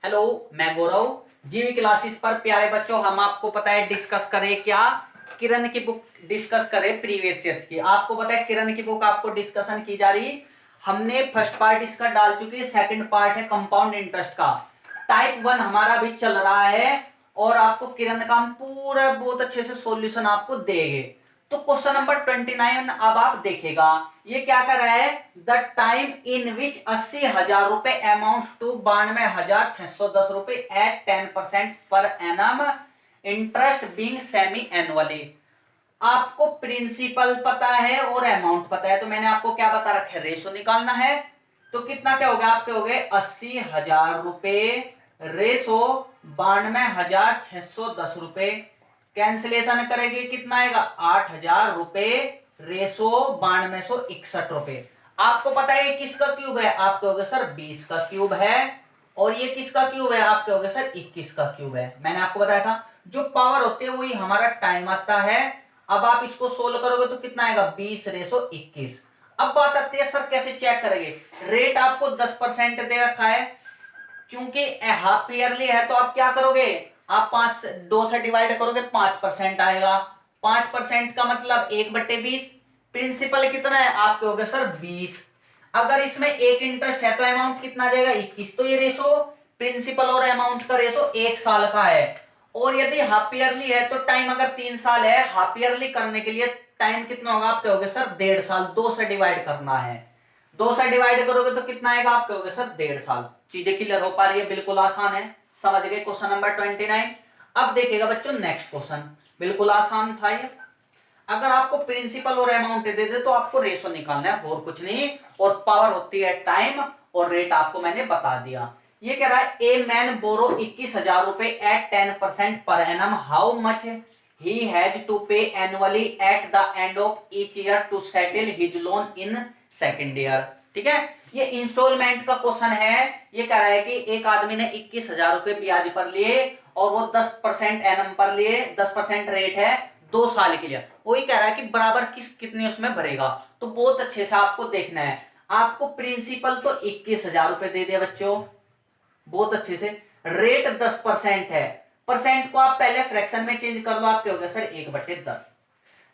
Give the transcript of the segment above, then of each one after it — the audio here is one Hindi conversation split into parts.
हेलो, मैं गौरव। जीवी क्लासेस पर प्यारे बच्चों, हम आपको पता है डिस्कस करें क्या, किरण की बुक डिस्कस करें प्रीवियस ईयर्स की। आपको पता है किरण की बुक आपको डिस्कशन की जा रही। हमने फर्स्ट पार्ट इसका डाल चुके हैं, सेकंड पार्ट है कंपाउंड इंटरेस्ट का। टाइप 1 हमारा भी चल रहा है और आपको किरण का हम पूरा बहुत अच्छे से सॉल्यूशन आपको देंगे। तो क्वेश्चन नंबर 29 अब आप देखेगा, ये क्या कर रहा है। द टाइम इन विच 80,000 रुपए अमाउंट टू 92,610 रुपए at 10% per annum interest being semi annually. आपको प्रिंसिपल पता है और अमाउंट पता है, तो मैंने आपको क्या बता रखा है, रेशो निकालना है। तो कितना क्या हो गया, आपके हो गए 80,000 रुपए रेशो 92,610 रुपए। कैंसिलेशन करेंगे कितना आएगा, 8,000 रुपए रेशो 9261 रुपए। आपको पता है ये किसका क्यूब है, आपके हो गए सर 20 का क्यूब है। और ये किसका क्यूब है, आपके हो गए सर 21 का क्यूब है। मैंने आपको बताया था जो पावर होती है वही हमारा टाइम आता है। अब आप इसको सोल्व करोगे तो कितना आएगा, 20/21। अब बात आती है सर कैसे चेक करेंगे। रेट आपको 10% दे रखा है, क्योंकि हाफ ईयरली है तो आप क्या करोगे, आप 2 से डिवाइड करोगे 5% आएगा। 5% का मतलब 1/20। प्रिंसिपल कितना है, आपके हो गए सर 20। अगर इसमें एक इंटरेस्ट है तो अमाउंट कितना आ जाएगा, 21। तो ये रेशो प्रिंसिपल और अमाउंट का रेशो 1 साल का है। और यदि हाफ ईयरली है तो टाइम अगर 3 साल है, हाफ ईयरली करने के लिए टाइम कितना होगा, आपके हो गए सर 1.5 साल। 2 से डिवाइड करना है, 2 से डिवाइड करोगे तो कितना आएगा, आपके हो गए सर 1.5 साल। चीजें क्लियर हो पा रही है, बिल्कुल आसान है। समझ गए क्वेश्चन नंबर 29। अब देखिएगा बच्चों नेक्स्ट क्वेश्चन, बिल्कुल आसान था ये। अगर आपको प्रिंसिपल और अमाउंट दे दे तो आपको रेशो निकालना है और कुछ नहीं, और पावर होती है टाइम, और रेट आपको मैंने बता दिया। ये कह रहा है ए मैन बोरो 21,000 रुपए at 10% per annum, how much he has to pay annually at the end of each year to settle his loan in second year. ठीक है, ये इंस्टॉलमेंट का क्वेश्चन है। ये कह रहा है कि एक आदमी ने 21,000 रुपए ब्याज पर लिए और वो 10% एनम पर लिए, 10% रेट है 2 साल के लिए। वही कह रहा है कि बराबर कितने उसमें भरेगा। तो बहुत अच्छे से आपको देखना है। आपको प्रिंसिपल तो 21,000 रुपए दे दिया बच्चों, बहुत अच्छे से। रेट 10% है, परसेंट को आप पहले फ्रैक्शन में चेंज कर लो, आपके हो गए सर 1/10।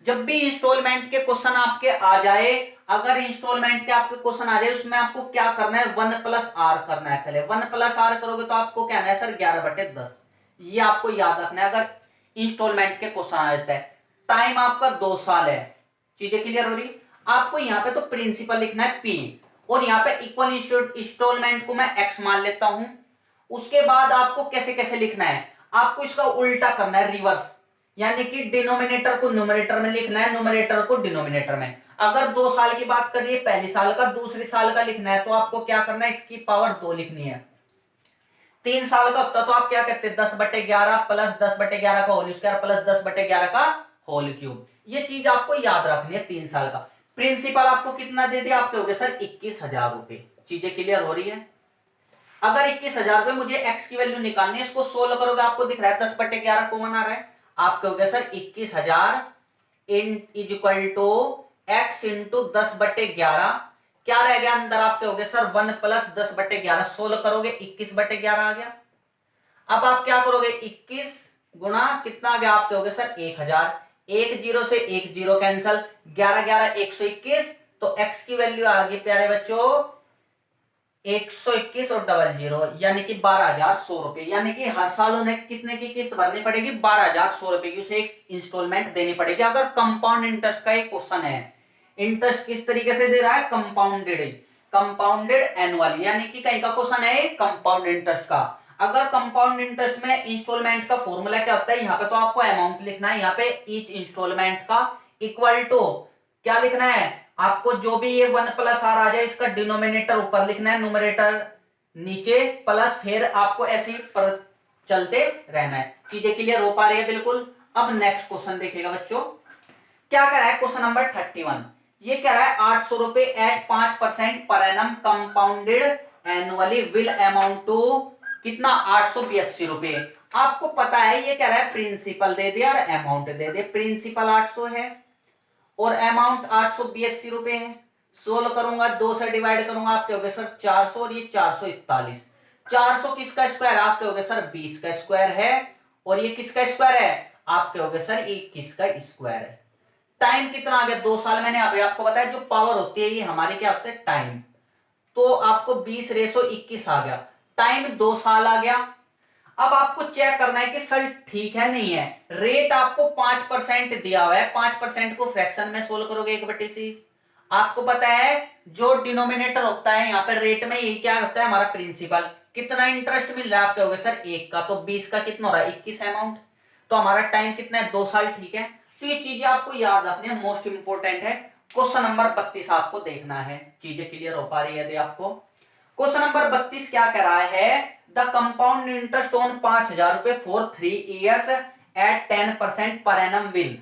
जब भी इंस्टॉलमेंट के क्वेश्चन आपके आ जाए, अगर इंस्टॉलमेंट के आपके क्वेश्चन आ जाए उसमें आपको क्या करना है, 1+r करना है। पहले 1+r करोगे तो आपको क्या है सर 11/10। ये आपको याद रखना है अगर इंस्टॉलमेंट के क्वेश्चन आ जाता है। टाइम आपका 2 साल है। चीजें क्लियर हो रही। आपको यहाँ पे तो प्रिंसिपल लिखना है p, और यहाँ पे इक्वल इंस्टॉलमेंट को मैं x मान लेता हूं। उसके बाद आपको कैसे कैसे लिखना है, आपको इसका उल्टा करना है, रिवर्स। यानी कि डिनोमिनेटर को न्यूमरेटर में लिखना है, न्यूमरेटर को डिनोमिनेटर में। अगर 2 साल की बात करिए, पहले साल का दूसरे साल का लिखना है तो आपको क्या करना है, इसकी पावर 2 लिखनी है। 3 साल का होता तो आप क्या कहते हैं, 10/11 प्लस 10/11 का होल स्क्वायर प्लस 10/11 का होल क्यूब। ये चीज आपको याद रखनी है। 3 साल का प्रिंसिपल आपको कितना दे दिया, आपके हो गए सर 21,000 रुपए। चीजें क्लियर हो रही है। अगर 21,000 रुपए मुझे एक्स की वैल्यू निकालनी है, इसको सोल्व करोगे आपको दिख रहा है 10/11 कॉमन आ रहा है, आपके हो गया sir 21,000 is equal to x into 10/11। क्या रह गया अंदर, आपके हो गए सर 1 प्लस 10/11। सोल्व करोगे 21/11 आ गया। अब आप क्या करोगे, 21 गुना कितना आ गया, आपके हो गए सर 1,000। 1 0 से 1 0 कैंसल, 11 11 121। तो एक्स की वैल्यू आ गई प्यारे बच्चों 121 और 00, यानी कि 12,100 रुपए। यानी कि हर साल उन्हें कितने की किस्त भरनी पड़ेगी, 12,100 रुपए की उसे एक इंस्टॉलमेंट देनी पड़ेगी। अगर कंपाउंड इंटरेस्ट का एक क्वेश्चन है, इंटरेस्ट किस तरीके से दे रहा है, कंपाउंडेड एनुअल, यानी कि कहीं का क्वेश्चन है कंपाउंड इंटरेस्ट का। अगर कंपाउंड इंटरेस्ट में इंस्टॉलमेंट का फॉर्मूला क्या होता है, यहाँ पे तो आपको अमाउंट लिखना है, यहाँ पे ईच इंस्टॉलमेंट का इक्वल टू क्या लिखना है, आपको जो भी ये 1+r आ जाए इसका डिनोमिनेटर ऊपर लिखना है, न्यूमरेटर नीचे, प्लस फिर आपको ऐसे ही पर चलते रहना है। चीजें क्लियर हो पा रही है बिल्कुल। अब नेक्स्ट क्वेश्चन देखिएगा बच्चों, क्या कह रहा है क्वेश्चन नंबर 31। ये कह रहा है 800 रुपए at 5% per annum compounded annually will amount to कितना, 882 रुपए। आपको पता है ये कह रहा है प्रिंसिपल दे दिया और अमाउंट दे दे। प्रिंसिपल 800 है और अमाउंट 882 रुपए है। सोल्व करूंगा, 2 से डिवाइड करूंगा, आपके हो गए सर 400 और ये 441। 400 किसका स्क्वायर? आप कहोगे सर 20 का स्क्वायर है। और ये किसका स्क्वायर है? आप कहोगे सर 21 का स्क्वायर है। टाइम कितना आ गया? 2 साल। मैंने अभी आपको बताया जो पावर होती है ये हमारी क्या होता है? टाइम। तो आपको 20/21 आ गया। टाइम 2 साल आ गया। अब आपको चेक करना है कि सर ठीक है नहीं है। रेट आपको 5% दिया हुआ है, 5% को फ्रैक्शन में सोल्व करोगे 1/c। आपको पता है जो डिनोमिनेटर होता है यहाँ पे रेट में, ये क्या होता है? हमारा प्रिंसिपल। कितना इंटरेस्ट मिल रहा है? आप कहोगे सर 1 का, तो 20 का कितना हो रहा है? 21 अमाउंट। तो हमारा टाइम कितना है? 2 साल। ठीक है, तो ये चीजें आपको याद रखनी है, मोस्ट इंपोर्टेंट है। क्वेश्चन नंबर 32 आपको देखना है। चीजें क्लियर हो पा रही है यदि आपको? क्वेश्चन नंबर 32 क्या कह रहा है? द कंपाउंड इंटरेस्ट ऑन 5,000 रुपए for 3 years at 10% per annum will.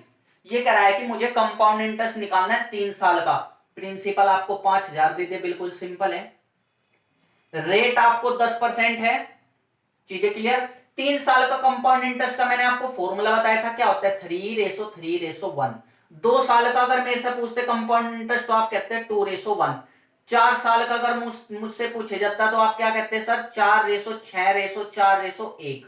ये कह रहा है कि मुझे कंपाउंड इंटरेस्ट निकालना है 3 साल का। प्रिंसिपल आपको 5,000 दे दे, बिल्कुल सिंपल है। रेट आपको 10% है। चीजें क्लियर? 3 साल का कंपाउंड इंटरेस्ट का मैंने आपको फॉर्मूला बताया था, क्या होता है? 3:3:1। 2 साल का अगर मेरे से पूछते कंपाउंड इंटरेस्ट तो आप कहते हैं 2:1। 4 साल का अगर मुझसे पूछे जाता तो आप क्या कहते हैं सर? 4:6:4:1।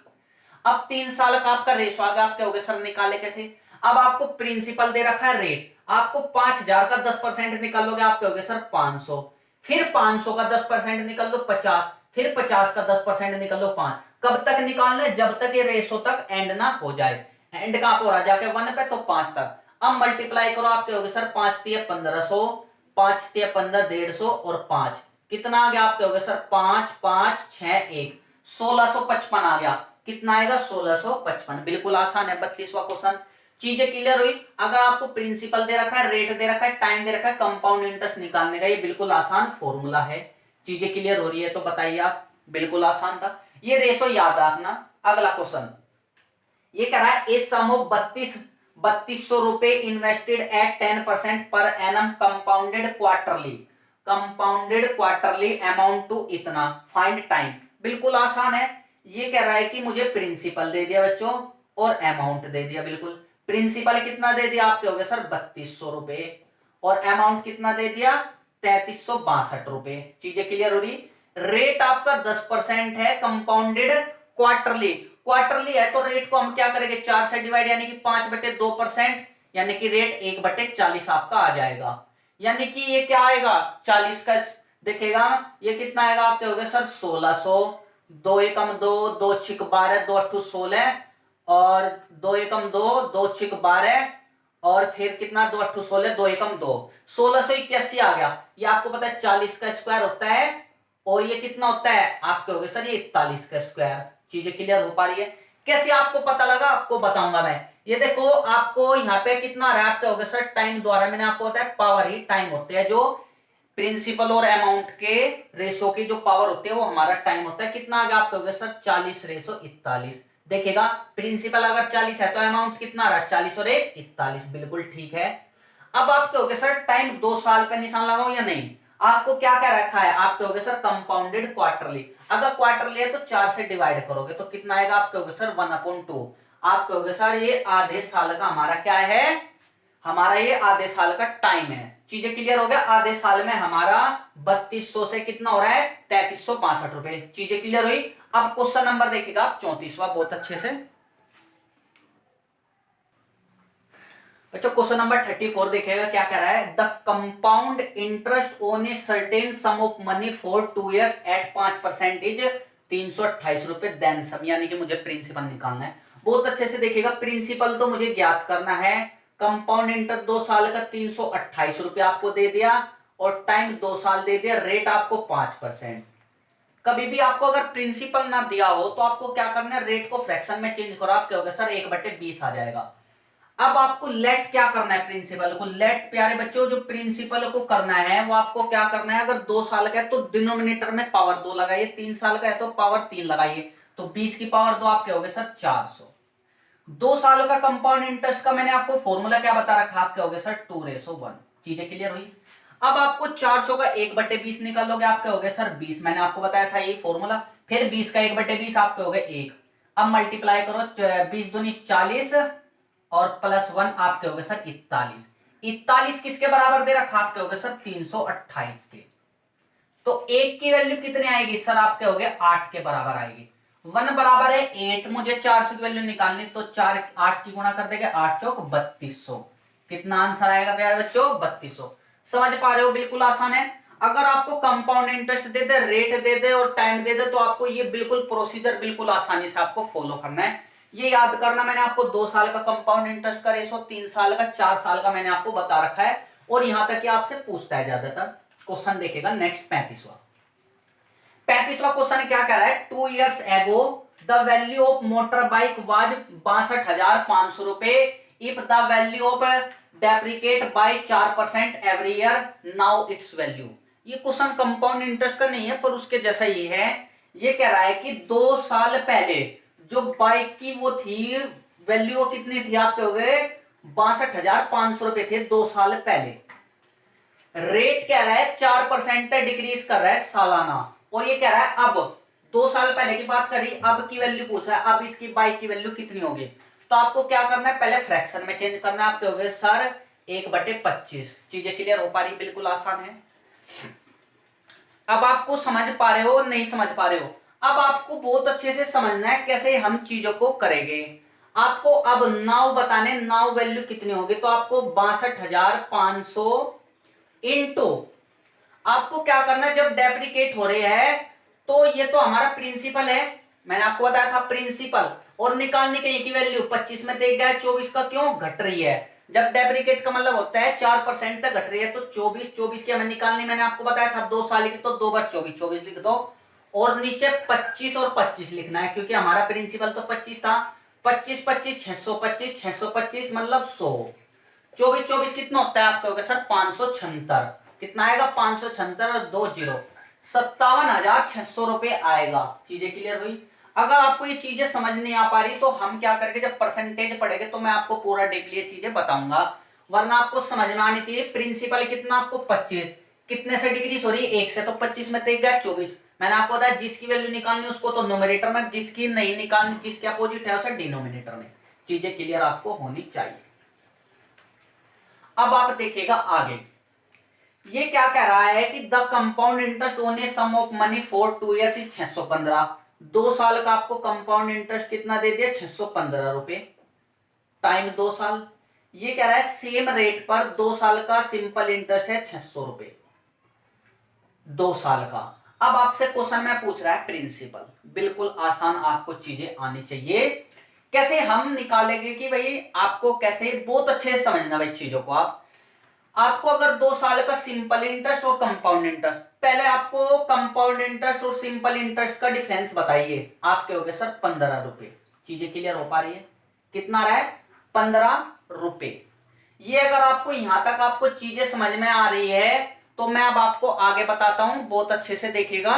अब 3 साल का आपका रेशो आ गया, आप क्या हो गए सर निकाले कैसे? अब आपको प्रिंसिपल दे रखा है रेट, आपको 5,000 का 10% निकाल लोगे, आप क्या हो गए सर? 500। फिर 500 का 10% निकल लो 50, फिर 50 का 10% निकल लो 5। कब तक निकालना है? जब तक ये रेशो तक एंड ना हो जाए। एंड कहां पर हो रहा है? जाके 1 पे, तो 5 तक। अब मल्टीप्लाई करो, आप क्या हो गए सर? 5×3=1500, 5×3=1500 और 5 कितना आ गया? आप क्या हो गए सर? 5 5 6 1 1655 आ गया। कितना आएगा? 1655। बिल्कुल आसान है 32वां क्वेश्चन। चीजें क्लियर हुई? अगर आपको प्रिंसिपल दे रखा है, रेट दे रखा है, टाइम दे रखा है, कंपाउंड इंटरेस्ट निकालने का ये बिल्कुल आसान फॉर्मूला है। चीजें क्लियर हो रही है तो बताइए आप? बिल्कुल आसान था, ये रेशो याद रखना। अगला क्वेश्चन ये कह रहा है ए सम ऑफ 3200 रुपए invested at 10% per annum compounded quarterly amount to इतना, फाइंड टाइम। बिल्कुल आसान है। ये कह रहा है कि मुझे प्रिंसिपल दे दिया बच्चों और अमाउंट दे दिया। बिल्कुल, प्रिंसिपल कितना दे दिया? आपके हो गए सर 3200 रुपए, और अमाउंट कितना दे दिया? 3362 रुपए। चीजें क्लियर हो रही? रेट आपका 10% है, कंपाउंडेड क्वार्टरली। क्वार्टरली है तो रेट को हम क्या करेंगे? 4 से डिवाइड, यानी कि 5/2%, यानी कि रेट 1/40 आपका आ जाएगा। यानी कि ये क्या आएगा? 40 का देखेगा, ये कितना आएगा? आपके हो गए सर 1600। 2 एकम 2, 2 छिक 12, 2 अट्ठू 16, और 2 एकम 2, 2 छिक 12, और फिर कितना? 2 अट्ठू 16, 2 एकम 2, 1681 आ गया। ये आपको पता है 40 का स्क्वायर होता है, और ये कितना होता है? आपके हो गए सर ये 41 का स्क्वायर। चीजें क्लियर हो पा रही है? कैसे आपको पता लगा आपको बताऊंगा मैं। ये देखो आपको यहाँ पे कितना आ रहा है? आपके हो गए सर टाइम द्वारा, मैंने आपको बताया पावर ही टाइम होते हैं, जो प्रिंसिपल और अमाउंट के रेशो की जो पावर होती है वो हमारा टाइम होता है। कितना आ गया? आपके हो गए सर 40/41। देखिएगा प्रिंसिपल अगर 40 है तो अमाउंट कितना आ रहा है? 40 और 1 41। बिल्कुल ठीक है। अब आप कहोगे सर टाइम 2 साल पे निशान लगाओ या नहीं? आपको क्या क्या रखा है? आप कहोगे सर कंपाउंडेड क्वार्टरली। अगर क्वार्टरली है तो 4 से डिवाइड करोगे तो कितना आएगा? आप कहोगे सर 1/2। आप कहोगे सर ये आधे साल का हमारा क्या है? हमारा ये आधे साल का टाइम है। चीजें क्लियर हो गया? आधे साल में हमारा 3200 से कितना हो रहा है? 3362 रुपए। चीजें क्लियर हुई? अब क्वेश्चन नंबर देखिएगा आप 34वां बहुत अच्छे से। बच्चों क्वेश्चन नंबर 34 देखिएगा क्या कह रहा है? The compound interest on a certain sum of money for 2 years at 5% is 328 रुपए देन सम, यानी कि मुझे प्रिंसिपल निकालना है। बहुत अच्छे से देखिएगा, प्रिंसिपल तो मुझे ज्ञात करना है। कंपाउंड इंटरेस्ट 2 साल का 328 रुपए आपको दे दिया, और टाइम 2 साल दे दिया, रेट आपको 5%। कभी भी आपको अगर प्रिंसिपल ना दिया हो तो आपको क्या करना है? रेट को फ्रैक्शन में चेंज करो। आप क्या होगा सर 1/20 आ जाएगा। अब आपको लेट क्या करना है? प्रिंसिपल को लेट, प्यारे बच्चों जो प्रिंसिपल को करना है वो आपको क्या करना है? अगर 2 साल का है तो डिनोमिनेटर में पावर 2 लगाइए, 3 साल का है तो पावर 3 लगाइए, तो 20 की पावर 2 आप क्या होगे सर 400। 2 साल का कंपाउंड इंटरेस्ट का मैंने आपको फॉर्मूला क्या बता रखा? आप क्या होगे सर 2:1। चीजें क्लियर हुई? अब आपको 400 का 1/20 निकालोगे, आप क्या होगे सर 20। मैंने आपको बताया था ये फॉर्मूला। फिर 20 का 1/20 आप क्या होगे 1। अब मल्टीप्लाई करो, 20 दूनी 40, और +1 आप क्या होगे सर 41। 41 किसके बराबर दे रखा? आप क्या होगे सर 328 के। तो एक की वैल्यू कितनी आएगी सर, आपके हो गए 8 के बराबर आएगी। 1 बराबर है 8, मुझे 400 की वैल्यू निकालनी, तो 4 8 की गुणा कर देंगे, 8 चौक 3200। कितना आंसर आएगा प्यारे बच्चों, 3200। समझ पा रहे हो, बिल्कुल आसान है। अगर आपको कंपाउंड इंटरेस्ट दे दे, रेट दे दे और टाइम दे दे, तो आपको ये बिल्कुल प्रोसीजर बिल्कुल आसानी से आपको फॉलो करना है। ये याद करना, मैंने आपको 2 साल का कंपाउंड इंटरेस्ट का रेशो, 3 साल का, 4 साल का मैंने आपको बता रखा है, और यहां तक कि आपसे पूछता है ज्यादातर। क्वेश्चन देखेगा नेक्स्ट 35वां क्वेश्चन क्या कह रहा है, 2 years ago the value of motor bike was 62,500 रुपए, if the value of depreciate by 4% every year, now its value. ये क्वेश्चन कंपाउंड इंटरेस्ट का नहीं है, पर उसके जैसा ही है। ये कह रहा है कि 2 साल पहले जो बाइक की वो थी, वैल्यू वो कितनी थी, आप कहोगे 62,500 रुपए थे 2 साल पहले। रेट कह रहा है 4% डिक्रीज कर रहा है सालाना, और ये कह रहा है अब 2 साल पहले की बात करी, अब की वैल्यू पूछा है, अब इसकी बाइक की वैल्यू कितनी होगी। तो आपको क्या करना है, पहले फ्रैक्शन में चेंज करना है। आप कहोगे सर 1/25। चीजें क्लियर हो पा रही, बिल्कुल आसान है। अब आपको समझ पा रहे हो, नहीं समझ पा रहे हो, अब आपको बहुत अच्छे से समझना है कैसे हम चीजों को करेंगे। आपको अब नाउ बताने, नाउ वैल्यू कितनी होगी, तो आपको 62,500 इंटू, आपको क्या करना है, जब डेप्रिकेट हो रही है तो ये तो हमारा प्रिंसिपल है, मैंने आपको बताया था प्रिंसिपल, और निकालने के की वैल्यू 25 में देख गया, 24 का क्यों घट रही है। जब डेप्रिकेट का मतलब होता है 4% तक घट रही है, तो 24 की हमें निकालनी, मैंने आपको बताया था 2 साल की, तो 2 बार 24 लिख दो, और नीचे 25 और 25 लिखना है, क्योंकि हमारा प्रिंसिपल तो 25 था। 25 25 625, 625 मतलब 100। 24 कितना होता है, आप कहोगे सर 576। कितना आएगा, 576 और 2 जीरो, 57,600 रुपए आएगा। चीजें क्लियर हुई। अगर आपको ये चीजें समझ नहीं आ पा रही, तो हम क्या करेंगे, जब परसेंटेज पढ़ेंगे तो मैं आपको पूरा डीपली ये चीजें बताऊंगा, वरना आपको समझ में आनी चाहिए। प्रिंसिपल कितना, आपको 25, कितने से डिक्रीज हो रही है, 1 से, तो 25 में देख गया 24। मैंने आपको बताया जिसकी वैल्यू निकालनी उसको तो न्यूमरेटर में, जिसकी नहीं निकालनी, जिसके अपोजिट है उसे डिनोमिनेटर में। चीजें क्लियर आपको होनी चाहिए। अब आप देखिएगा आगे, ये क्या कह रहा है कि the compound interest on a sum of money for 2 years is 615। 2 साल का आपको कंपाउंड इंटरेस्ट कितना दे दिया, 615 रुपए, टाइम 2 साल। ये कह रहा है सेम रेट पर 2 साल का सिंपल इंटरेस्ट है 600 रुपए 2 साल का। अब आपसे क्वेश्चन में पूछ रहा है प्रिंसिपल, बिल्कुल आसान आपको चीजें आनी चाहिए। कैसे हम निकालेंगे कि भाई आपको कैसे, बहुत अच्छे से समझना भाई चीजों को। आपको अगर 2 साल का सिंपल इंटरेस्ट और कंपाउंड इंटरेस्ट, पहले आपको कंपाउंड इंटरेस्ट और सिंपल इंटरेस्ट का डिफरेंस बताइए। आप कहोगे सर 15 रुपए। चीजें क्लियर हो पा रही है, कितना रहा है, 15 रुपए। ये अगर आपको यहां तक आपको चीजें समझ में आ रही है, तो मैं अब आपको आगे बताता हूं, बहुत अच्छे से देखिएगा।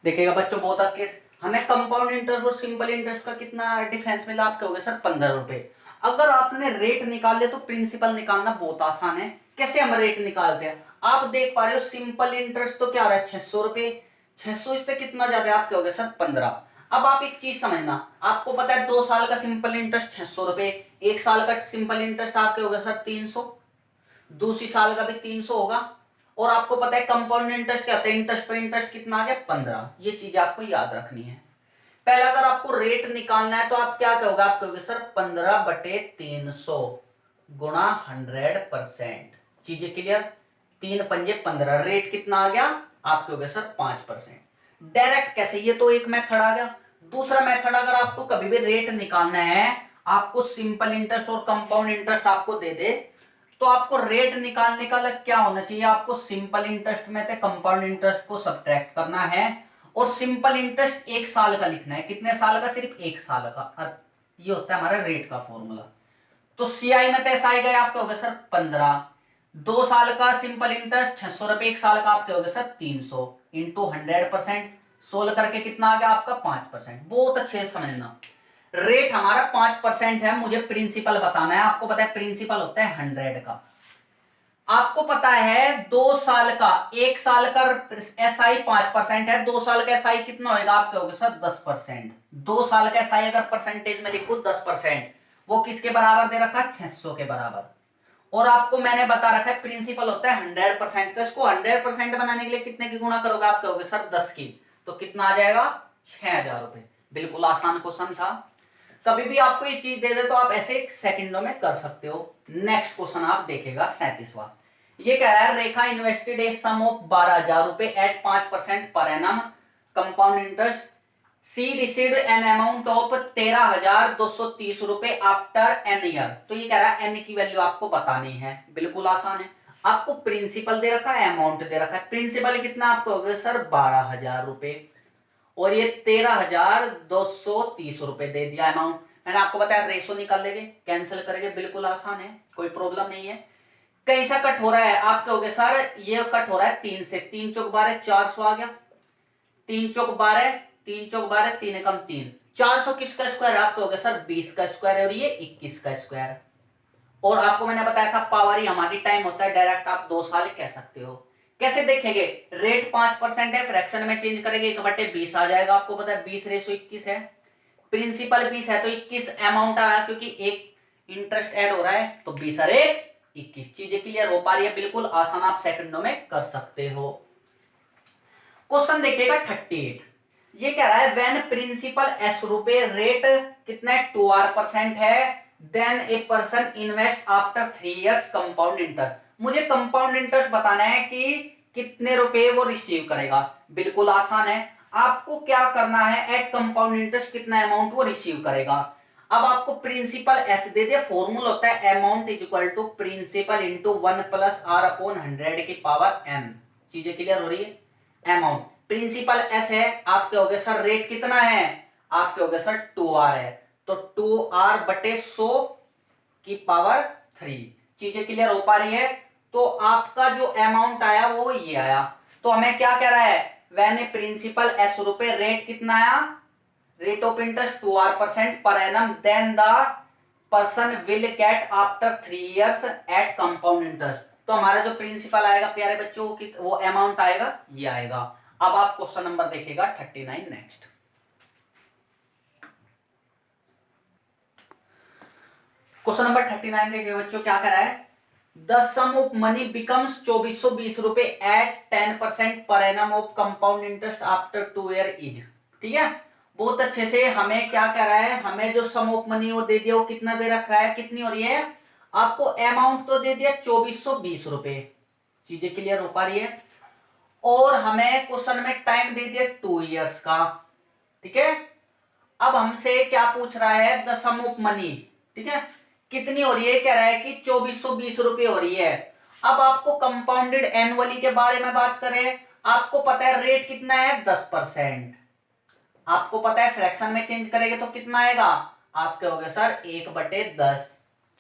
देखिएगा बच्चों, बहुत अच्छे, हमें कंपाउंड इंटरेस्ट और सिंपल इंटरेस्ट का कितना डिफरेंस मिला, आप कहोगे सर 15 रुपए। अगर आपने रेट निकाल लिया तो प्रिंसिपल निकालना बहुत आसान है। कैसे हम रेट निकालते हैं, आप देख पा रहे हो सिंपल इंटरेस्ट तो क्या आ रहा है 600 रुपए, 600 इससे कितना ज्यादा है, आप कहोगे सर 15। अब आप एक चीज समझना, आपको पता है 2 साल का सिंपल इंटरेस्ट 600 रुपए, 1 साल का सिंपल इंटरेस्ट आप कहोगे सर 300, दूसरी साल का भी 300 होगा, और आपको पता है कंपाउंड इंटरेस्ट क्या होता है, इंटरेस्ट पर इंटरेस्ट कितना आ गया 15। ये चीज आपको याद रखनी है। पहले अगर आपको रेट निकालना है तो आप क्या कहोगे, आप कहोगे सर 15/300 गुणा 100%। चीजें क्लियर, 3 पंजे 15, रेट कितना आ गया, आप कहोगे सर 5%। डायरेक्ट कैसे, ये तो एक मेथड आ गया। दूसरा मेथड, अगर आपको कभी भी रेट निकालना है, आपको सिंपल इंटरेस्ट और कंपाउंड इंटरेस्ट आपको दे दे, तो आपको रेट निकालने का क्या होना चाहिए, आपको सिंपल इंटरेस्ट में से कंपाउंड इंटरेस्ट को सब्ट्रैक्ट करना है, और सिंपल इंटरेस्ट 1 साल का लिखना है। कितने साल का, सिर्फ 1 साल का। ये होता है हमारा रेट का फॉर्मूला। तो सीआई में तो ऐसा आएगा, आप कहोगे सर 15, 2 साल का सिंपल इंटरेस्ट 600 रुपए, 1 साल का आप कहोगे सर 300 इंटू 100%, सोल्व करके कितना आ गया आपका 5%। बहुत अच्छे से समझना, रेट हमारा 5% है, मुझे प्रिंसिपल बताना है। आपको पता है प्रिंसिपल होता है 100 का। आपको पता है 2 साल का, 1 साल का एसआई 5% है, 2 साल का एसआई कितना होगा, आप कहोगे सर 10%। 2 साल का एसआई अगर परसेंटेज में लिखो 10%, वो किसके बराबर दे रखा है, 600 के बराबर। और आपको मैंने बता रखा है प्रिंसिपल होता है 100% का। इसको 100% बनाने के लिए कितने की गुणा करोगे? आप कहोगे सर 10 की, तो कितना आ जाएगा? 6,000 रुपए। बिल्कुल आसान क्वेश्चन था। कभी भी आपको ये चीज दे दे तो आप ऐसे सेकंडों में कर सकते हो। नेक्स्ट क्वेश्चन आप देखेगा 37वां। ये कह रहा है रेखा इन्वेस्टेड ए सम ऑफ 12,000 रुपए at 5% per annum compound interest. She received an amount of 13,230 रुपए आफ्टर एन ईयर। तो ये कह रहा है एन की वैल्यू आपको बतानी है। बिल्कुल आसान है। आपको प्रिंसिपल दे रखा है, अमाउंट दे रखा है। प्रिंसिपल कितना आपको हो गया सर? 12,000 रुपए, और ये 13,230 रुपए दे दिया अमाउंट। मैंने आपको बताया रेशो निकाल लेंगे, कैंसिल करेंगे, बिल्कुल आसान है, कोई प्रॉब्लम नहीं है। कहीं सा कट हो रहा है? आप कहोगे सर ये कट हो रहा है 3 से, 3 चौक 12, 400 आ गया। 3 चौक 12, 3 चौक 12, 3 एकम 3, 400 किसका स्क्वायर? आप कहोगे सर 20 का स्क्वायर है, और ये 21 का स्क्वायर। और आपको मैंने बताया था पावर ही हमारी टाइम होता है, डायरेक्ट आप 2 साल कह सकते हो। कैसे देखेंगे? रेट 5% है, फ्रैक्शन में चेंज करेंगे 1/20 आ जाएगा। आपको पता है 20:21 है, प्रिंसिपल 20 है तो 21 अमाउंट आ रहा है, क्योंकि एक इंटरेस्ट ऐड हो रहा है, तो 20 और 21। चीजें क्लियर हो पा रही है? बिल्कुल आसान, आप सेकंडों में कर सकते हो। क्वेश्चन देखिएगा 38। ये कह रहा है व्हेन प्रिंसिपल एस रुपए रेट कितना है? 2% है, then a person invest after 3 years compound interest. मुझे कंपाउंड इंटरेस्ट बताना है कि कितने रुपए वो रिसीव करेगा। बिल्कुल आसान है। आपको क्या करना है? एट कंपाउंड इंटरेस्ट कितना अमाउंट वो रिसीव करेगा। अब आपको प्रिंसिपल एस दे दिया, फॉर्मूला होता है amount is equal to principal into 1 plus r upon 100 की पावर n। चीजें क्लियर हो रही है? अमाउंट प्रिंसिपल एस है, आप कहोगे सर रेट कितना है? आप कहोगे सर 2r है, तो 2r बटे 100 की पावर 3। चीजें क्लियर हो पा रही है? तो आपका जो अमाउंट आया वो ये आया। तो हमें क्या कह रहा है? व्हेन प्रिंसिपल एस रुपए रेट कितना आया? Rate of interest 2r% per annum, then the person will get after 3 years at compound interest. तो हमारा जो प्रिंसिपल आएगा प्यारे बच्चों वो अमाउंट आएगा, ये आएगा। अब आप क्वेश्चन नंबर देखिएगा 39। नेक्स्ट क्वेश्चन नंबर 39 देखिए बच्चों, क्या कह रहा है? The sum of money becomes 2420 रुपए at 10% per annum of compound interest after 2 year is. ठीक है, बहुत अच्छे से। हमें क्या कह रहा है? हमें जो सम ऑफ मनी वो दे दिया, वो कितना दे रखा है? कितनी हो रही है? आपको अमाउंट तो दे दिया 2420 रुपए। चीजें क्लियर हो पा रही है? और हमें क्वेश्चन में टाइम दे दिया 2 इयर्स का। ठीक है, अब हमसे क्या पूछ रहा है? The sum of money. ठीक है, कितनी हो रही है? कह रहा है कि 2420 रुपए हो रही है। अब आपको कंपाउंडेड एनुअली के बारे में बात करें, आपको पता है रेट कितना है? 10%। आपको पता है फ्रैक्शन में चेंज करेंगे तो कितना आएगा? आप कहोगे सर 1/10।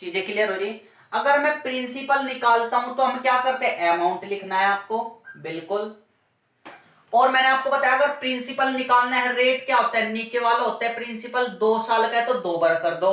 चीजें क्लियर हो रही? अगर मैं प्रिंसिपल निकालता हूं तो हम क्या करते हैं? अमाउंट लिखना है आपको, बिल्कुल। और मैंने आपको बताया अगर प्रिंसिपल निकालना है, रेट क्या होता है? नीचे वाला होता है प्रिंसिपल, 2 साल का है तो 2 बार कर दो,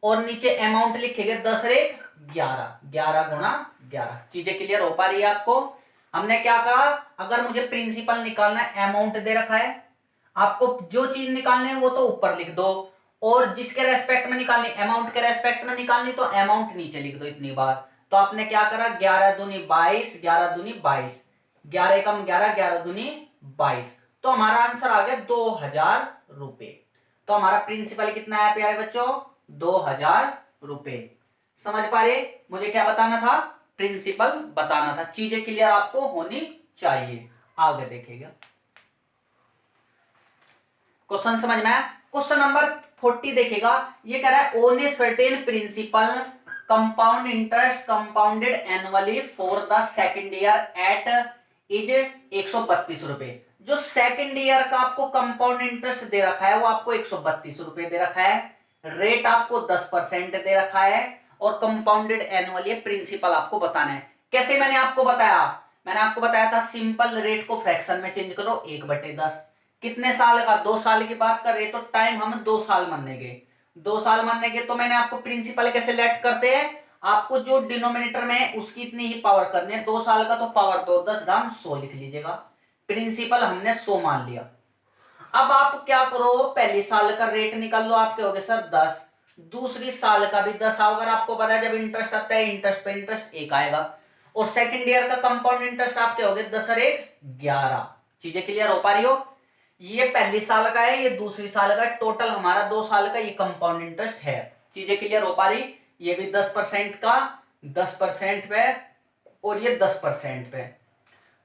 और नीचे अमाउंट लिखेंगे 10 रेट 11, 11 गुणा 11। चीजें क्लियर हो पा रही है आपको? हमने क्या कहा? अगर मुझे प्रिंसिपल निकालना है, अमाउंट दे रखा है, आपको जो चीज निकालनी है वो तो ऊपर लिख दो, और जिसके रेस्पेक्ट में निकालनी, अमाउंट के रेस्पेक्ट में निकालनी, तो अमाउंट नीचे लिख दो इतनी बार। तो आपने क्या करा? 11 दूनी 22, 11 दूनी 22, 11 एकम 11, 11 दूनी 22। तो हमारा आंसर आ गया 2000 रुपए। तो हमारा प्रिंसिपल कितना है प्यारे बच्चों? 2000 रुपए। समझ पा रहे? मुझे क्या बताना था? प्रिंसिपल बताना था। चीजें क्लियर आपको होनी चाहिए। आगे देखेगा क्वेश्चन, समझ में आया? क्वेश्चन नंबर 40 देखेगा। ये कह रहा है on a certain principal compound interest compounded annually for the second year at is 132 रुपए। जो सेकंड ईयर का आपको कंपाउंड इंटरेस्ट दे रखा है वो आपको 132 रुपए दे रखा है। रेट आपको 10% दे रखा है, और कंपाउंडेड एनुअली प्रिंसिपल आपको बताना है। कैसे मैंने आपको बताया? मैंने आपको बताया था सिंपल रेट को फ्रैक्शन में चेंज करो 1/10। कितने साल का? 2 साल की बात कर रहे तो टाइम हम 2 साल मानेंगे। 2 साल मानेंगे तो मैंने आपको प्रिंसिपल कैसे लेट करते हैं? आपको जो डिनोमिनेटर में है उसकी इतनी ही पावर करनी है। 2 साल का तो पावर 2, 10 घाम 100 लिख लीजिएगा। प्रिंसिपल हमने 100 मान लिया। अब आप क्या करो? पहले साल का रेट निकाल लो। आप कहोगे सर 10, दूसरी साल का भी 10 अगर आपको पता है जब इंटरेस्ट आता है इंटरेस्ट पे इंटरेस्ट 1 आएगा, और सेकंड ईयर का कंपाउंड इंटरेस्ट आपके हो गए 10 और 1 11। चीजें क्लियर हो पा रही हो? ये पहली साल का है, ये दूसरी साल का है, टोटल हमारा 2 साल का ये कंपाउंड इंटरेस्ट है। चीजें क्लियर हो पा रही? ये भी 10% का 10% पे और ये 10% पे,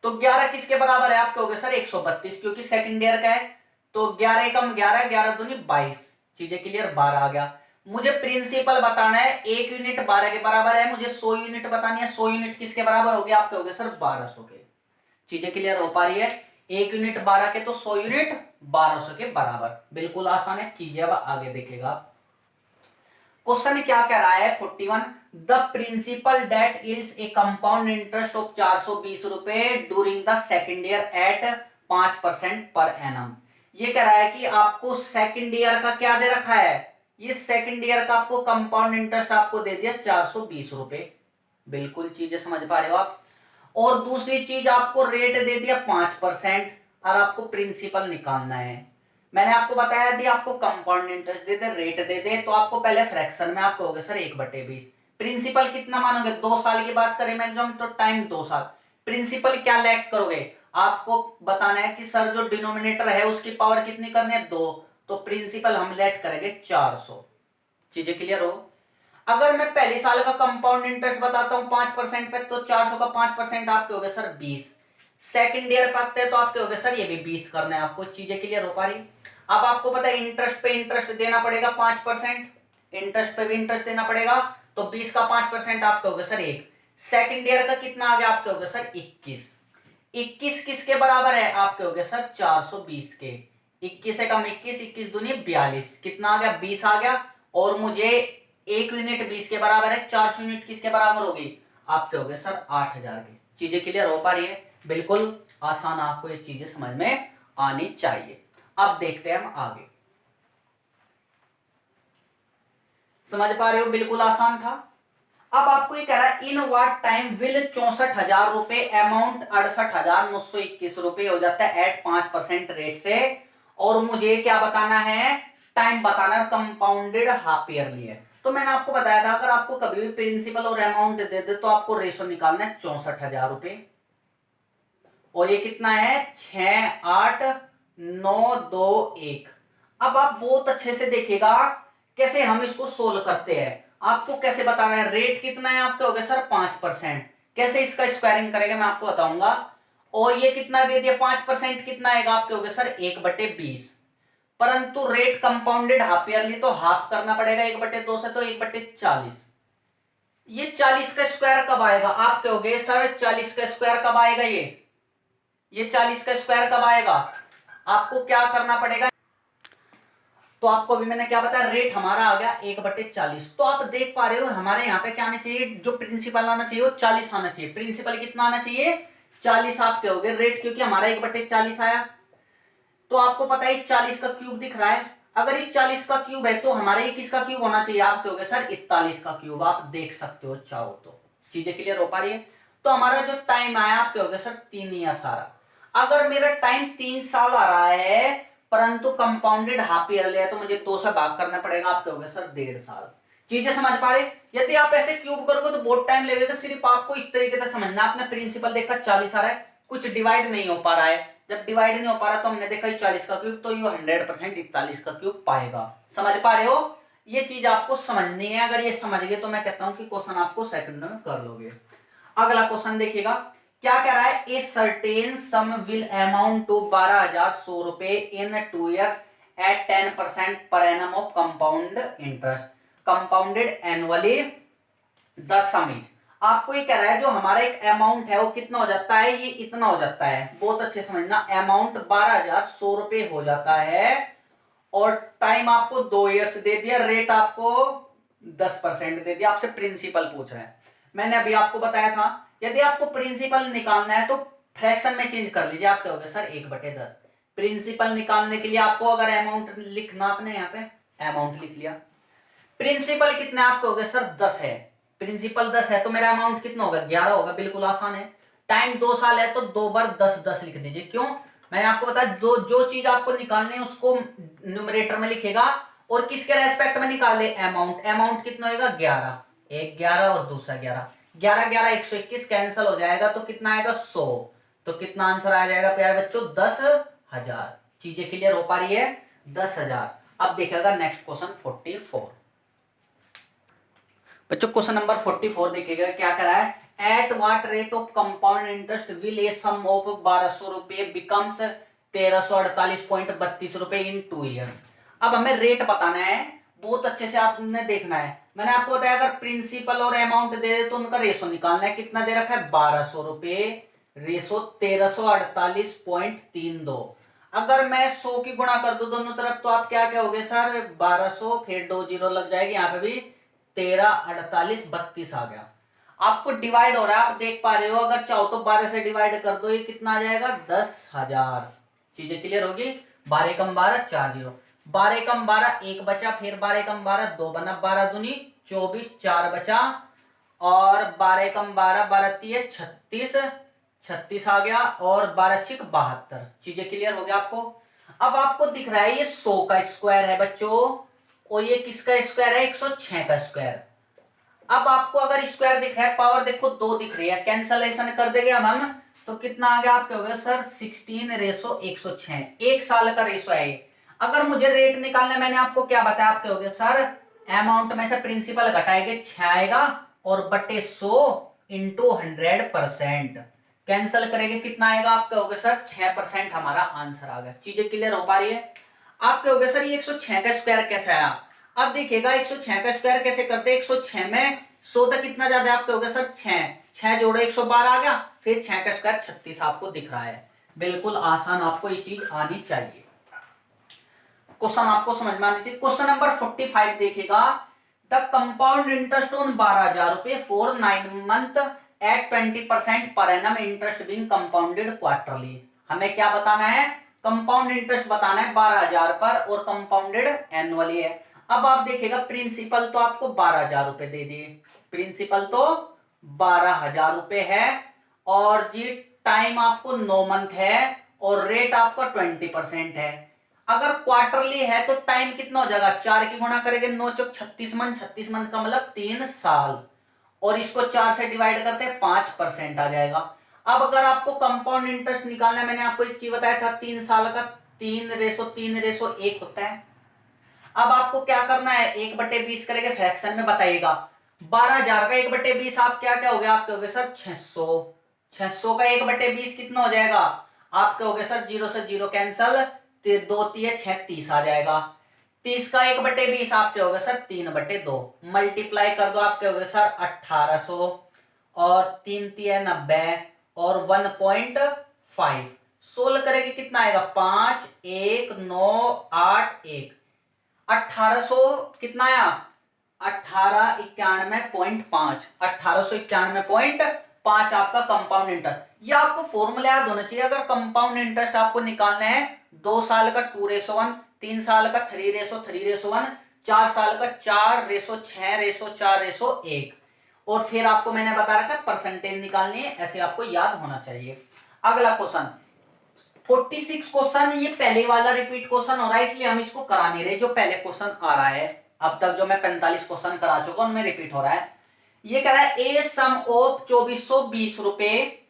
तो 11 किसके बराबर है आपके हो गए सर 132, क्योंकि सेकंड ईयर का है। तो 11 कम 11, 11 दूनी 22। चीजें क्लियर? 12 आ गया। मुझे प्रिंसिपल बताना है, 1 यूनिट 12 के बराबर है, मुझे 100 यूनिट बतानी है, 100 यूनिट किसके बराबर हो गया आपके हो गए सर 1200 के। चीजें क्लियर हो पा रही है? 1 यूनिट 12 के तो 100 यूनिट 1200 के बराबर। बिल्कुल आसान है। चीजें अब आगे देखेगा। क्वेश्चन क्या कह रहा है 41, the principal that is a compound interest of 420 रुपए during the second year at 5% per annum. ये कह रहा है कि आपको सेकेंड ईयर का क्या दे रखा है, ये सेकेंड ईयर का आपको कंपाउंड इंटरेस्ट आपको दे दिया 420 रुपए। बिल्कुल चीजें समझ पा रहे हो आप? और दूसरी चीज आपको रेट दे दिया 5% और आपको प्रिंसिपल निकालना है। मैंने आपको बताया यदि आपको कंपाउंड इंटरेस्ट दे दे रेट दे दे तो आपको पहले फ्रैक्शन में आप कहोगे सर 1/20। प्रिंसिपल कितना मानोगे? 2 साल की बात करें मैक्सिमम तो टाइम 2 साल। प्रिंसिपल क्या लैक करोगे? आपको बताना है कि सर जो डिनोमिनेटर है उसकी पावर कितनी करनी है 2, तो प्रिंसिपल हम लेट करेंगे 400। चीजें क्लियर हो? अगर मैं पहली साल का कंपाउंड इंटरेस्ट बताता हूं 5% पे, तो 400 का 5% आपके हो गए सर 20। सेकंड ईयर पे आते हैं तो आपके हो गए सर ये भी 20 करना है आपको। चीजें क्लियर हो पा रही? अब आपको पता है इंटरेस्ट पे इंटरेस्ट देना पड़ेगा 5%, इंटरेस्ट पे भी इंटरेस्ट देना पड़ेगा, तो 20 का 5% आपके हो गए सर 1। सेकंड ईयर का कितना आ गया आपके हो गए सर 21। 21 किसके बराबर है आपके हो गए सर 420 के। 21 से कम 21, 21 दूनी 42, कितना आ गया 20 आ गया। और मुझे 1 यूनिट 20 के बराबर है, 400 यूनिट किसके बराबर होगी आपके हो गए सर 8000 के। चीजें क्लियर हो पा रही है? बिल्कुल आसान, आपको ये चीजें समझ में आनी चाहिए। अब देखते हैं हम आगे। समझ पा रहे हो? बिल्कुल आसान था। अब आपको ये कह रहा है इन व्हाट टाइम विल 64,000 रुपए अमाउंट 68,921 रुपए हो जाता है एट 5% रेट से, और मुझे क्या बताना है, टाइम बताना है, कंपाउंडेड हाफ ईयरली है। तो मैंने आपको बताया था अगर आपको कभी भी प्रिंसिपल और अमाउंट दे दे तो आपको रेशो निकालना है 64,000 रुपए, और ये कितना है 68921। अब आप बहुत अच्छे से देखिएगा कैसे हम इसको सोल्व करते हैं। आपको कैसे बताना है, रेट कितना है आपके हो गया सर 5%, कैसे इसका स्क्वायरिंग करेंगे मैं आपको बताऊंगा। और ये कितना दे दिया 5% कितना आएगा आपके हो गया सर 1/20, परंतु रेट कंपाउंडेड हाफ ईयरली तो हाफ करना पड़ेगा 1/2 से, तो 1/40। ये 40 का स्क्वायर कब आएगा आपके हो गए सर 40 का स्क्वायर कब आएगा, ये 40 का स्क्वायर कब आएगा, आपको क्या करना पड़ेगा। तो आपको अभी मैंने क्या बताया, रेट हमारा आ गया 1/40। तो आप देख पा रहे हो हमारे यहाँ पे क्या आना चाहिए, जो प्रिंसिपल आना चाहिए वो 40 आना चाहिए। प्रिंसिपल कितना आना चाहिए 40 आपके हो गए, रेट क्योंकि हमारा 1/40 आया। तो आपको पता है 40 का क्यूब दिख रहा है, अगर ये 40 का क्यूब है तो हमारे किसका क्यूब होना चाहिए आपके हो गए सर 41 का क्यूब। आप देख सकते हो चाहो तो। चीजें क्लियर हो पा रही है? तो हमारा जो टाइम आया आपके हो गए सर 3 या सारा। अगर मेरा टाइम 3 साल आ रहा है परंतु कंपाउंडेड हाफ ईयरली है तो मुझे 2 से भाग करना पड़ेगा आपके हो गए सर 1.5 साल। चीजें समझ पा रहे? यदि आप ऐसे क्यूब करोगे तो बहुत टाइम लगेगा। सिर्फ आपको इस तरीके से समझना, आपने प्रिंसिपल देखा 40 आ रहा है, कुछ डिवाइड नहीं हो पा रहा है, जब डिवाइड नहीं हो पा रहा तो हमने देखा 40 का क्यूब, तो ये 100% 41 का क्यूब पाएगा। समझ पा रहे हो? ये चीज आपको समझनी है। अगर ये समझ गए तो मैं कहता हूं कि क्वेश्चन आपको सेकंड में कर लोगे। अगला क्वेश्चन देखिएगा क्या कह रहा है, a certain sum will amount to 12,100 रुपए in 2 years at 10% per annum of compound interest compounded annually the sum is. आपको ये कह रहा है जो हमारा एक अमाउंट है वो कितना हो जाता है, ये इतना हो जाता है। बहुत अच्छे समझना, अमाउंट 12,100 रुपए हो जाता है और टाइम आपको 2 years दे दिया, रेट आपको 10% दे दिया। आपसे प्रिंसिपल पूछ रहे हैं। मैंने अभी आपको बताया था यदि आपको प्रिंसिपल निकालना है तो फ्रैक्शन में चेंज कर लीजिए। आपके हो गए सर 1/10। प्रिंसिपल निकालने के लिए आपको अगर अमाउंट लिखना, आपने यहाँ पे अमाउंट लिख लिया। प्रिंसिपल कितना आपके हो गए सर 10 है, प्रिंसिपल 10 है तो मेरा अमाउंट कितना होगा 11 होगा। बिल्कुल आसान है। टाइम 2 साल है तो 2 बार 10 10 लिख दीजिए। क्यों? मैंने आपको बताया जो चीज आपको निकालनी है उसको न्यूमरेटर में लिखेगा और किसके रेस्पेक्ट में निकाले अमाउंट, अमाउंट कितना होगा 11, एक 11 और दूसरा 11, 11 11 121 कैंसिल हो जाएगा तो कितना आएगा 100, तो कितना आंसर आ जाएगा प्यारे बच्चों 10,000। चीजें क्लियर हो पा रही है 10,000। अब देखिएगा नेक्स्ट क्वेश्चन 44 बच्चों, क्वेश्चन नंबर 44 देखिएगा क्या करा है, at what rate of compound interest will a sum of 1200 रुपए बिकम्स 1348.32 रुपए इन 2 ईयर्स। अब हमें रेट बताना है, बहुत अच्छे से आपने देखना है। मैंने आपको बताया अगर प्रिंसिपल और अमाउंट दे दे तो उनका रेशो निकालना है, कितना दे रखा है 1200 रुपए, रेशो 1348.32। अगर मैं 100 की गुणा कर दूं दोनों तरफ तो आप क्या कहोगे सर 1200 फिर 2 जीरो लग जाएगी, यहाँ पे भी 134832 आ गया। आपको डिवाइड हो रहा है, आप देख पा रहे हो, अगर चाहो तो 12 से डिवाइड कर दो, ये कितना आ जाएगा 10,000। चीजें क्लियर होगी, 12 कम 12 4 जीरो, 12 कम 12 एक बचा, फिर 12 कम 12 2 बना, 12 दूनी 24 4 बचा, और 12 कम 12 12 तीय 36 36 आ गया, और 12 छिक 72। चीजें क्लियर हो गया आपको। अब आपको दिख रहा है ये 100 का स्क्वायर है बच्चों, और ये किसका स्क्वायर है 106 का स्क्वायर। अब आपको अगर स्क्वायर दिख रहा है, पावर देखो 2 दिख रही है, कैंसलेशन कर देंगे हम तो कितना आ गया आपके हो गया सर 16:106, एक साल का रेशो है ये। अगर मुझे रेट निकालना है, मैंने आपको क्या बताया, आपके हो गए सर अमाउंट में से प्रिंसिपल घटाएंगे 6 आएगा, और बटे 100 इंटू 100% कैंसिल करेंगे, कितना आएगा आपके हो गए सर 6% हमारा आंसर आ गया। चीजें क्लियर हो पा रही है। आपके हो गए सर ये 106 का स्क्वायर कैसे आया। अब देखिएगा 106 का स्क्वायर कैसे करते हैं, 106 में 100 तक कितना ज्यादा आपके हो गया सर 6 जोड़ो 112 आ गया, फिर 6 का स्क्वायर 36 आपको दिख रहा है। बिल्कुल आसान, आपको ये चीज आनी चाहिए, क्वेश्चन आपको समझ में आनी चाहिए। क्वेश्चन नंबर 45 देखिएगा, द कंपाउंड इंटरेस्ट ऑन 12,000 रुपए for 9 month at 20% per annum interest being compounded quarterly. हमें क्या बताना है, कंपाउंड इंटरेस्ट बताना है 12,000 पर, और कंपाउंडेड एनुअली है। अब आप देखिएगा प्रिंसिपल तो आपको 12,000 रुपए दे दिए, प्रिंसिपल तो 12,000 रुपए है, और जी टाइम आपको 9 मंथ है, और रेट आपका 20% है। अगर क्वार्टरली है तो टाइम कितना हो जाएगा, 4 की गुणा करेंगे 9 चौक 36 मंथ, 36 मंथ का मतलब 3 साल, और इसको 4 से डिवाइड करते हैं 5% आ जाएगा। अब अगर आपको कंपाउंड इंटरेस्ट निकालना है, मैंने आपको एक चीज बताया था 3 साल का 3:1 होता है। अब आपको क्या करना है, 1/20 करेंगे फ्रैक्शन में बताइएगा, 12,000 का 1/20 आप क्या क्या हो गया आपके हो गए सर 600, 600 का 1/20 कितना हो जाएगा आपके हो गए सर 0 से 0 कैंसल, 2 3 6 30 आ जाएगा। 30 का 1/20 आपके हो गए सर 3/2, मल्टीप्लाई कर दो आपके हो गए सर 1800, और 3 3 90, और 1.5 सोल्व करेंगे कितना आएगा 5 1 9 8 1, 1800 कितना आया 1891.5, 1891.5 आपका कंपाउंड इंटरेस्ट। ये आपको फॉर्मूला याद होना चाहिए। अगर कंपाउंड इंटरेस्ट आपको निकालना है 2 साल का 2:1, 3 साल का 3:3:1, 4 साल का 4:6:4:1, और फिर आपको मैंने बता रखा परसेंटेज निकालनी है, ऐसे आपको याद होना चाहिए। अगला क्वेश्चन 46 क्वेश्चन, ये पहले वाला रिपीट क्वेश्चन हो रहा है, इसलिए हम इसको करा नहीं रहे। जो पहले क्वेश्चन आ रहा है अब तक, जो मैं 45 क्वेश्चन करा चुका हूं, उनमें रिपीट हो रहा है। ये कह रहा है ए सम ऑफ 2420 रुपए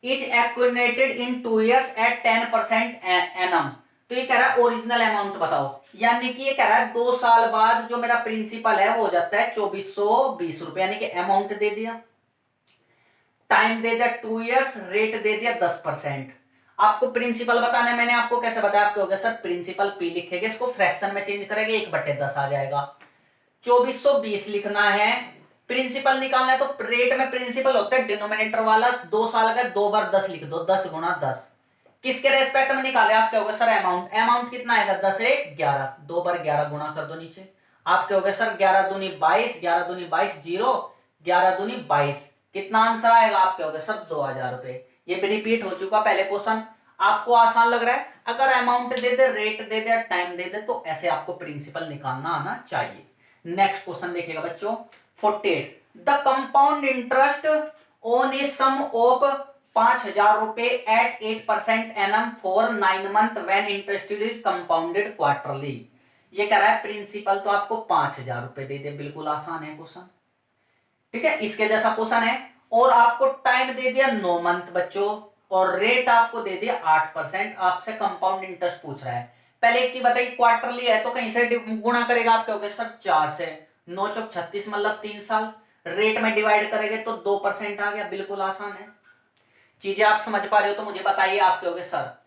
is accumulated in 2 years at 10% annum. तो ये कह रहा है ओरिजिनल अमाउंट बताओ, यानी कि ये कह रहा है 2 साल बाद जो मेरा प्रिंसिपल है वो हो जाता है 2420 रुपए, यानी कि अमाउंट दे दिया, टाइम दे दिया 2 ईयर्स, रेट दे दिया 10%। आपको प्रिंसिपल बताना है, मैंने आपको कैसे बताया, आपको हो गया सर प्रिंसिपल पी लिखेंगे, इसको फ्रैक्शन में चेंज करेंगे 1/10 आ जाएगा। 2420 लिखना है, प्रिंसिपल निकालना है तो रेट में प्रिंसिपल होता है डिनोमिनेटर वाला, 2 साल का 2 बार 10 लिख दो, 10 गुणा 10। किसके रेस्पेक्ट में निकाले आपके होगा सर अमाउंट, अमाउंट कितना आएगा 10 1 11, 2 बार 11 गुणा कर दो नीचे, आपके हो गए सर 11 दूनी 22, 11 दूनी 22 0, 11 दूनी 22, कितना आंसर आएगा आपके हो गए सर 2,000 रुपए। ये भी रिपीट हो चुका पहले क्वेश्चन, आपको आसान लग रहा है। अगर अमाउंट दे दे, रेट दे दे, टाइम दे दे, तो ऐसे आपको प्रिंसिपल निकालना आना चाहिए। नेक्स्ट क्वेश्चन देखिएगा बच्चों 48, the compound interest on a sum of 5,000 रुपए at 8% annum for 9 month when interest is compounded quarterly. ये कह रहा है प्रिंसिपल तो आपको 5,000 रुपए दे दे, बिल्कुल आसान है क्वेश्चन। ठीक है, इसके जैसा क्वेश्चन है। और आपको टाइम दे दिया 9 मंथ बच्चों, और रेट आपको दे दिया 8%। आपसे कंपाउंड इंटरेस्ट पूछ रहा है। पहले एक चीज बताइए, क्वार्टरली है तो कहीं से गुणा करेगा, आप कहोगे सर 4 से, 9 चौक 36 मतलब 3 साल। रेट में डिवाइड करेंगे तो 2% आ गया, बिल्कुल आसान है। चीजें आप समझ पा रहे हो तो मुझे बताइए। आप कहोगे सर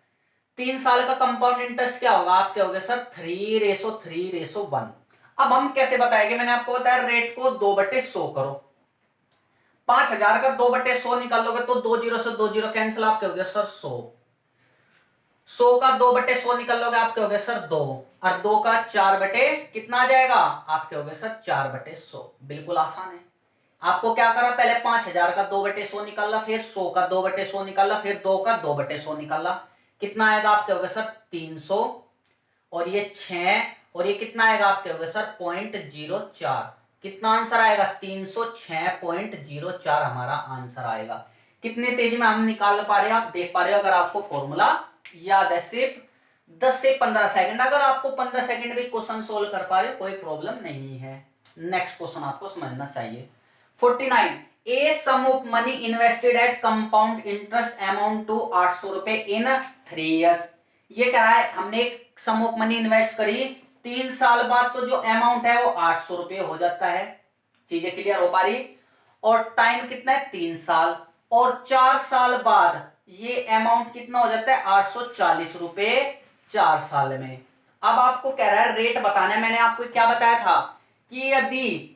3 साल का कंपाउंड इंटरेस्ट क्या होगा, आप कहोगे सर 3:3:1। अब हम कैसे बताएंगे, मैंने आपको बताया रेट को 2/100 करो। 5,000 का 2/100 निकाल लोगे तो 2 जीरो से 2 जीरो कैंसिल, आप कहोगे सर 100। 100 का 2/100 निकाल लोगे, आप कहोगे सर 2। और 2 का 4 बटे कितना आ जाएगा, आप कहोगे सर 4/100। बिल्कुल आसान है। आपको क्या करा, पहले 5,000 का 2/100 निकाला, फिर 100 का 2/100 निकाला, फिर 2 का 2/100 निकाला। कितना आएगा, आप कहोगे सर 300। और ये 6, और ये कितना आएगा, आप कहोगे सर 0.04। कितना आंसर आएगा, 306.04 हमारा आंसर आएगा। कितने तेजी में हम निकाल पा रहे हैं, आप देख पा रहे हो। अगर आपको फॉर्मूला याद है, सिर्फ 10 से 15 सेकंड, अगर आपको 15 सेकंड में क्वेश्चन सोल्व कर पा रहे हो, कोई प्रॉब्लम नहीं है। नेक्स्ट क्वेश्चन आपको समझना चाहिए। 49, a sum of money invested at compound interest amount to 800 रुपए इन 3 ईयर्स। ये क्या है, हमने एक सम ऑफ मनी इन्वेस्ट करी, 3 साल बाद तो जो अमाउंट है वो 800 रुपए हो जाता है। चीजें क्लियर हो पा रही। और टाइम कितना है, 3 साल। और 4 साल बाद ये अमाउंट कितना हो जाता है, 840 रुपए 4 साल में। अब आपको कह रहा है रेट बताना है। मैंने आपको क्या बताया था कि यदि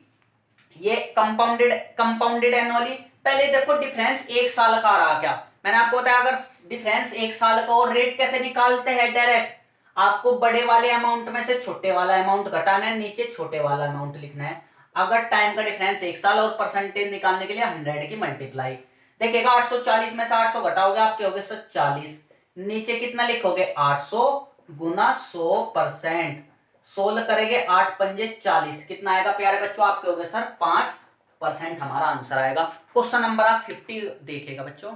ये कंपाउंडेड एनुअली, पहले देखो डिफरेंस 1 साल का आ रहा क्या, मैंने आपको बताया अगर डिफरेंस 1 साल का, और रेट कैसे निकालते हैं, डायरेक्ट आपको बड़े वाले अमाउंट में से छोटे वाला अमाउंट घटाना है, नीचे छोटे वाला अमाउंट लिखना है। अगर टाइम का डिफरेंस 1 साल, और परसेंटेज निकालने के लिए 100 की मल्टीप्लाई। देखिएगा 840 में से 800 घटाओगे, आप क्या होगे सर 40। नीचे कितना लिखोगे, 800 गुना 100%। सोल्व करेंगे 8 पंजे 40, कितना आएगा प्यारे बच्चों, आप कहोगे सर 5% हमारा आंसर आएगा। क्वेश्चन नंबर आप 50 देखिएगा बच्चों।